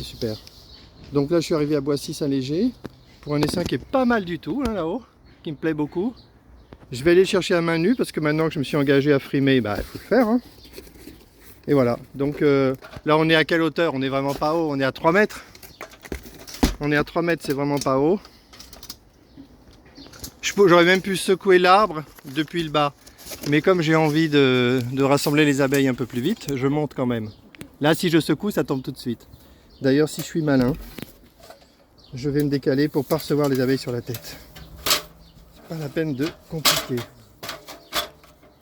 c'est super. Donc là je suis arrivé à Boissy-Saint-Léger pour un essaim qui est pas mal du tout, hein, là-haut, qui me plaît beaucoup. Je vais aller le chercher à main nue parce que maintenant que je me suis engagé à frimer, bah il faut le faire. Hein. Et voilà, donc là on est à quelle hauteur? On est vraiment pas haut, on est à 3 mètres. On est à 3 mètres, c'est vraiment pas haut. J'aurais même pu secouer l'arbre depuis le bas. Mais comme j'ai envie de rassembler les abeilles un peu plus vite, je monte quand même. Là si je secoue, ça tombe tout de suite. D'ailleurs si je suis malin, je vais me décaler pour ne pas recevoir les abeilles sur la tête. C'est pas la peine de compliquer.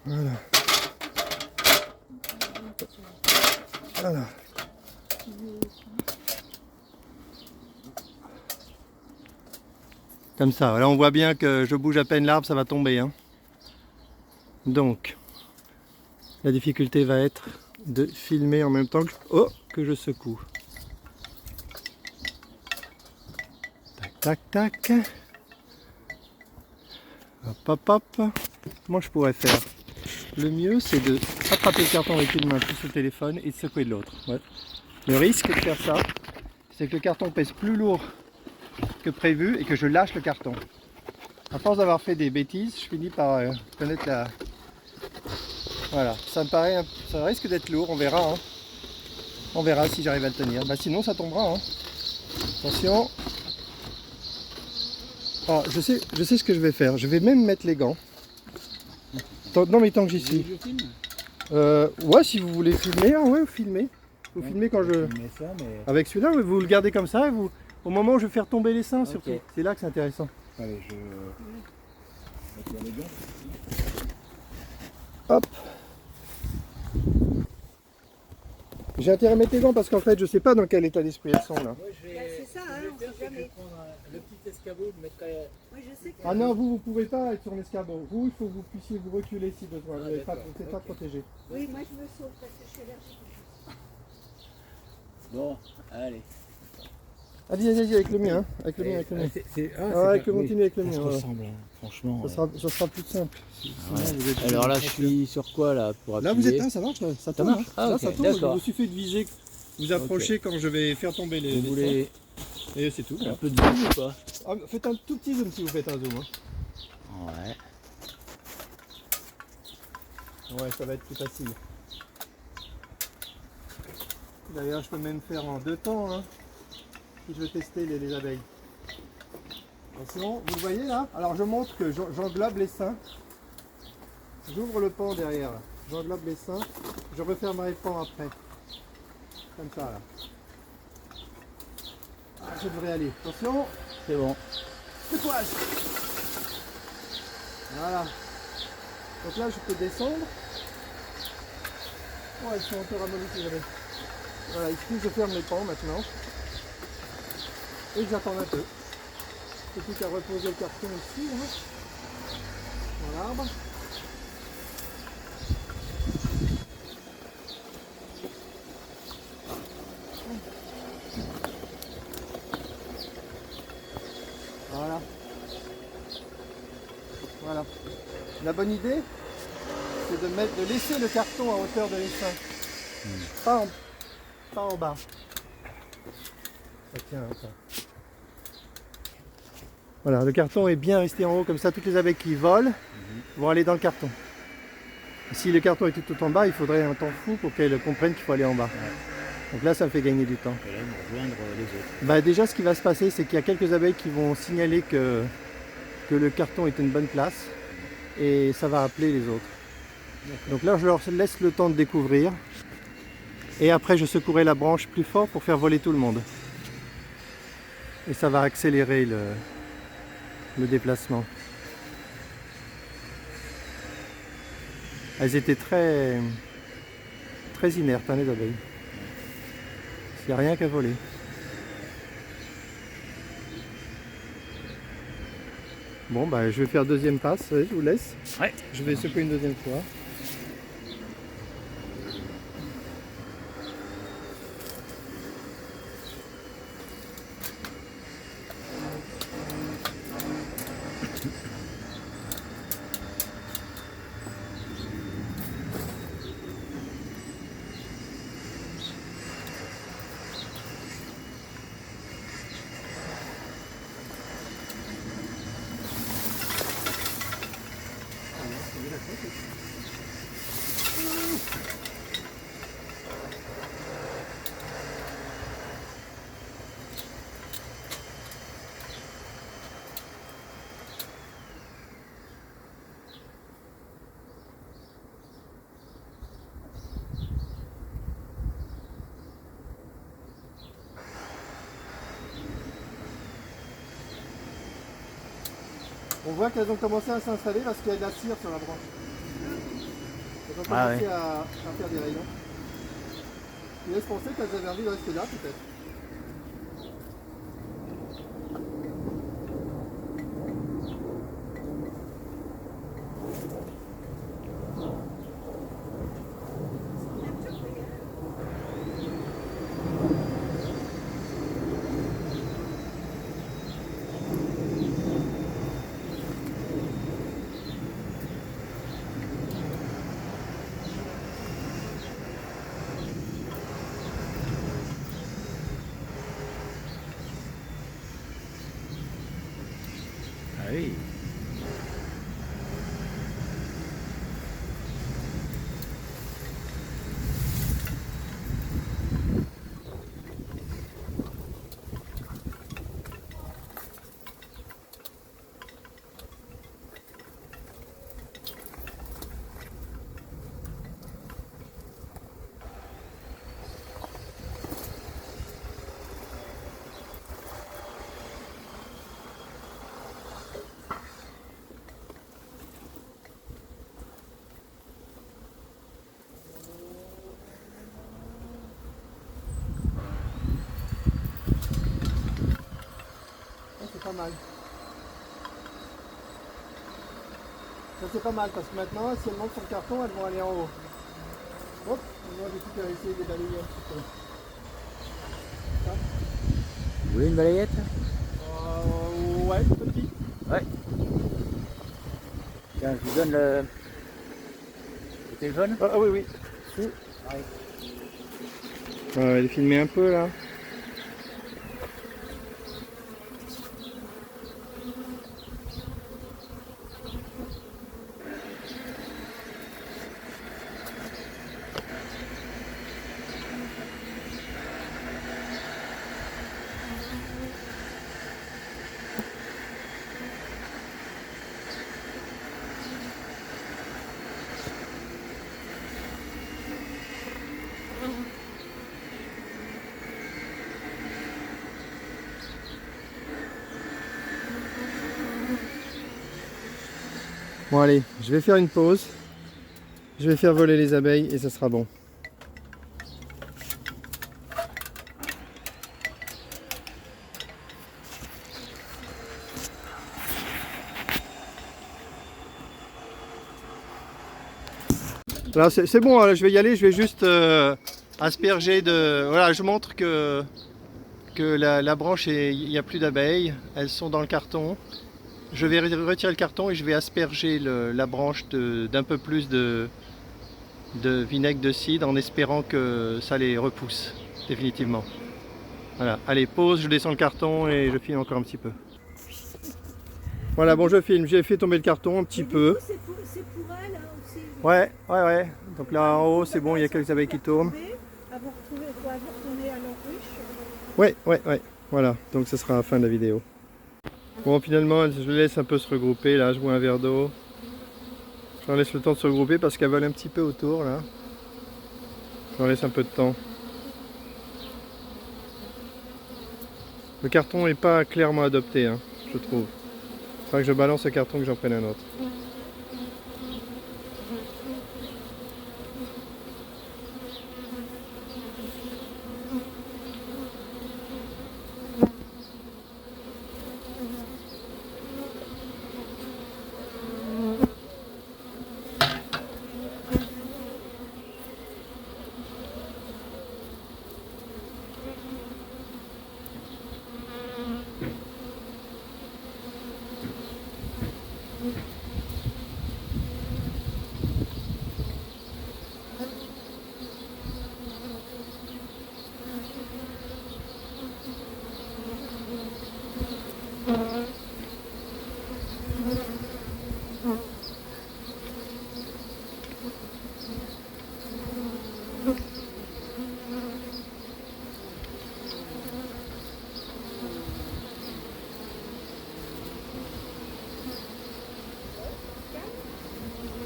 Voilà. Voilà. Comme ça, là on voit bien que je bouge à peine l'arbre, ça va tomber. Hein. Donc, la difficulté va être de filmer en même temps que je secoue. Tac, tac, tac. Hop, hop, hop. Comment je pourrais faire? Le mieux, c'est de attraper le carton avec une main sur le téléphone et de secouer de l'autre. Ouais. Le risque de faire ça, c'est que le carton pèse plus lourd que prévu et que je lâche le carton. À force d'avoir fait des bêtises, je finis par connaître la... Voilà, ça me paraît, ça risque d'être lourd, on verra. Hein. On verra si j'arrive à le tenir. Bah sinon ça tombera. Hein. Attention. Oh, je sais ce que je vais faire. Je vais même mettre les gants. Non mais tant que j'y suis. Ouais, si vous voulez filmer, hein, ouais, filmez. Vous filmez quand je... Ça, mais... Avec celui-là, vous le gardez comme ça et vous... Au moment où je vais faire tomber les seins, surtout. C'est là que c'est intéressant. Allez, les gants. Hop. J'ai intérêt à mettre les gants parce qu'en fait, je sais pas dans quel état d'esprit elles sont là. Moi, c'est ça, hein, on sait jamais. Je vais prendre le petit escabeau, le mettre... Moi, je sais que... Ah non, vous pouvez pas être sur l'escabeau. Vous, il faut que vous puissiez vous reculer si besoin. Vous n'êtes pas protégé. Oui, moi, je me sauve parce que je suis allergique. Bon, allez. Allez, avec le mien. Hein. Avec le mien, avec le mien. Continue avec le mien. Ça ressemble, hein, franchement. Ça sera plus simple. Alors là, je suis sur quoi là pour appuyer? Là, vous êtes là, ça marche, ça tourne. marche. Ah, là, okay, ça tourne. Il vous suffit de viser, vous approchez quand je vais faire tomber les. Vous voulez et c'est tout. un peu de zoom ou pas? Ah, faites un tout petit zoom si vous faites un zoom. Hein. Ouais. Ouais, ça va être plus facile. D'ailleurs, je peux même faire en 2 temps. Hein. Si je veux tester les abeilles. Attention, vous le voyez là? Alors je montre que j'englobe les seins. J'ouvre le pan derrière. J'englobe les seins. Je refermerai le pan après. Comme ça là. Ah, je devrais aller. Attention. C'est bon. Secouage. Voilà. Donc là je peux descendre. Oh, elles sont un peu ramollies ces abeilles. Voilà, il suffit que je ferme les pans maintenant. Et j'attends un peu. C'est plus qu'à reposer le carton ici, hein, dans l'arbre. Voilà. Voilà. La bonne idée, c'est de laisser le carton à hauteur de l'essaim. Pas en bas. Ça tient, ça. Voilà, le carton est bien resté en haut, comme ça toutes les abeilles qui volent vont aller dans le carton. Si le carton est tout en bas, il faudrait un temps fou pour qu'elles comprennent qu'il faut aller en bas. Ouais. Donc là, ça me fait gagner du temps. Et là, ils vont rejoindre les autres. Bah, déjà, ce qui va se passer, c'est qu'il y a quelques abeilles qui vont signaler que le carton est une bonne place et ça va appeler les autres. Donc là, je leur laisse le temps de découvrir et après, je secouerai la branche plus fort pour faire voler tout le monde. Et ça va accélérer le déplacement. Elles étaient très inertes, hein, les abeilles. Il n'y a rien qu'à voler. Bon, bah, je vais faire deuxième passe, ouais, je vous laisse. Ouais. Je vais secouer une deuxième fois. On voit qu'elles ont commencé à s'installer parce qu'il y a de la cire sur la branche. Elles ont Ah commencé à faire des rayons. Il laisse penser qu'elles avaient envie de rester là peut-être. Ah oui. C'est pas mal. Ça c'est pas mal parce que maintenant si elles montent sur le carton elles vont aller en haut. Hop, moi j'ai tout à essayer de balayer un petit peu. Ça. Vous voulez une balayette? Ouais, petit. Ouais. Tiens, je vous donne le téléphone. Ah oui, oui. Si. On va les filmer un peu là. Bon allez, je vais faire une pause. Je vais faire voler les abeilles et ça sera bon. Là c'est bon, je vais y aller, je vais juste asperger de... Voilà, je montre que la branche, il n'y a plus d'abeilles, elles sont dans le carton. Je vais retirer le carton et je vais asperger la branche d'un peu plus de vinaigre de cidre en espérant que ça les repousse définitivement. Voilà, allez pause, je descends le carton et je filme encore un petit peu. Voilà, bon je filme, j'ai fait tomber le carton un petit peu. C'est pour elle aussi. Ouais. Donc là en haut c'est bon, il y a quelques abeilles qui tournent. Avoir retourné à leur ruche. Ouais, voilà, donc ce sera la fin de la vidéo. Bon finalement je les laisse un peu se regrouper, là je bois un verre d'eau. Je leur laisse le temps de se regrouper parce qu'elles volent un petit peu autour là. Je leur laisse un peu de temps. Le carton n'est pas clairement adopté, hein, je trouve. Il faudra que je balance le carton, que j'en prenne un autre.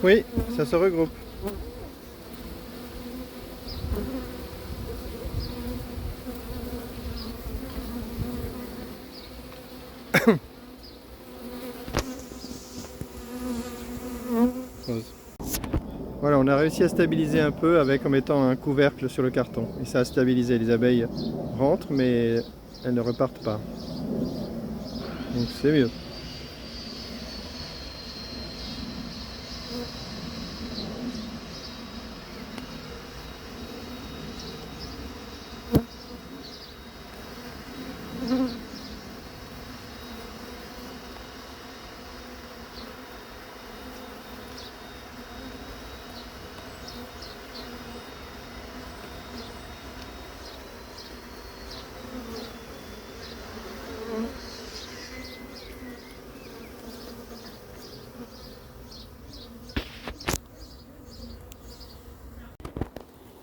Oui, ça se regroupe. Rose. Voilà, on a réussi à stabiliser un peu en mettant un couvercle sur le carton. Et ça a stabilisé. Les abeilles rentrent, mais elles ne repartent pas. Donc c'est mieux.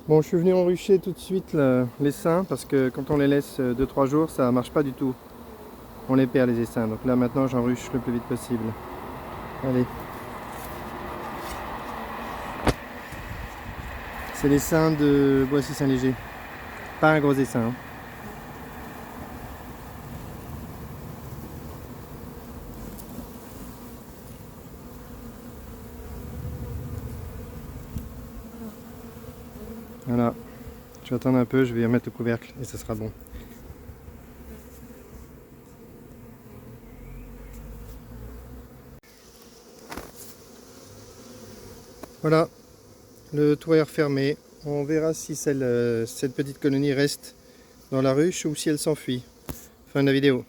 Bon, je suis venu en rucher tout de suite l'essaim parce que quand on les laisse 2-3 jours, ça marche pas du tout. On les perd les essaims. Donc là maintenant j'en ruche le plus vite possible. Allez. C'est l'essaim de Boissy-Saint-Léger. Pas un gros essaim. Hein. Voilà. Je vais attendre un peu, je vais remettre le couvercle et ça sera bon. Voilà, le toit est refermé. On verra si cette petite colonie reste dans la ruche ou si elle s'enfuit. Fin de la vidéo.